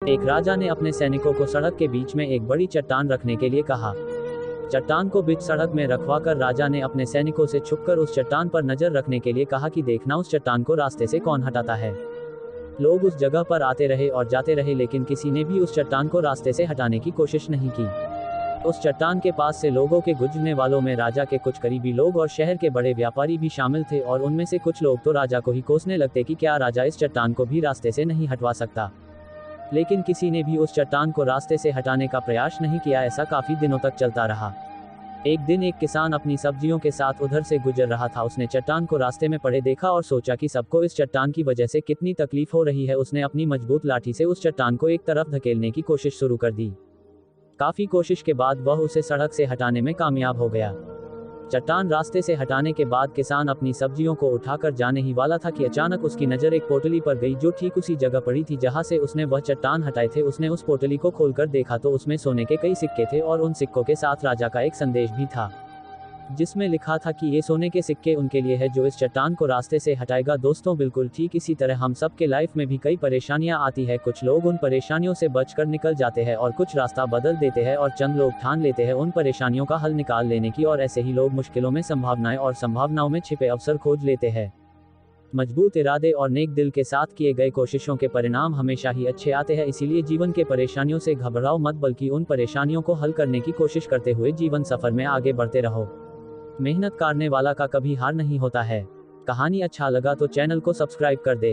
एक राजा ने अपने सैनिकों को सड़क के बीच में एक बड़ी चट्टान रखने के लिए कहा। चट्टान को बीच सड़क में रखवाकर राजा ने अपने सैनिकों से छुपकर उस चट्टान पर नजर रखने के लिए कहा कि देखना उस चट्टान को रास्ते से कौन हटाता है। लोग उस जगह पर आते रहे और जाते रहे, लेकिन किसी ने भी उस चट्टान को रास्ते से हटाने की कोशिश नहीं की। उस चट्टान के पास से लोगों के गुजरने वालों में राजा के कुछ करीबी लोग और शहर के बड़े व्यापारी भी शामिल थे, और उनमें से कुछ लोग तो राजा को ही कोसने लगते कि क्या राजा इस चट्टान को भी रास्ते से नहीं हटवा सकता। लेकिन किसी ने भी उस चट्टान को रास्ते से हटाने का प्रयास नहीं किया। ऐसा काफी दिनों तक चलता रहा। एक दिन एक किसान अपनी सब्जियों के साथ उधर से गुजर रहा था। उसने चट्टान को रास्ते में पड़े देखा और सोचा कि सबको इस चट्टान की वजह से कितनी तकलीफ हो रही है। उसने अपनी मजबूत लाठी से उस चट्टान को एक तरफ धकेलने की कोशिश शुरू कर दी। काफी कोशिश के बाद वह उसे सड़क से हटाने में कामयाब हो गया। चट्टान रास्ते से हटाने के बाद किसान अपनी सब्जियों को उठाकर जाने ही वाला था कि अचानक उसकी नजर एक पोटली पर गई, जो ठीक उसी जगह पड़ी थी जहां से उसने वह चट्टान हटाए थे। उसने उस पोटली को खोलकर देखा तो उसमें सोने के कई सिक्के थे, और उन सिक्कों के साथ राजा का एक संदेश भी था, जिसमें लिखा था कि ये सोने के सिक्के उनके लिए है जो इस चट्टान को रास्ते से हटाएगा। दोस्तों, बिल्कुल ठीक इसी तरह हम सब के लाइफ में भी कई परेशानियां आती है। कुछ लोग उन परेशानियों से बचकर निकल जाते हैं और कुछ रास्ता बदल देते हैं, और चंद लोग ठान लेते हैं उन परेशानियों का हल निकाल लेने की, और ऐसे ही लोग मुश्किलों में संभावनाएं और संभावनाओं में छिपे अवसर खोज लेते हैं। मजबूत इरादे और नेक दिल के साथ किए गए कोशिशों के परिणाम हमेशा ही अच्छे आते हैं। इसीलिए जीवन के परेशानियों से घबराओ मत, बल्कि उन परेशानियों को हल करने की कोशिश करते हुए जीवन सफर में आगे बढ़ते रहो। मेहनत करने वाला का कभी हार नहीं होता है। कहानी अच्छा लगा तो चैनल को सब्सक्राइब कर दे।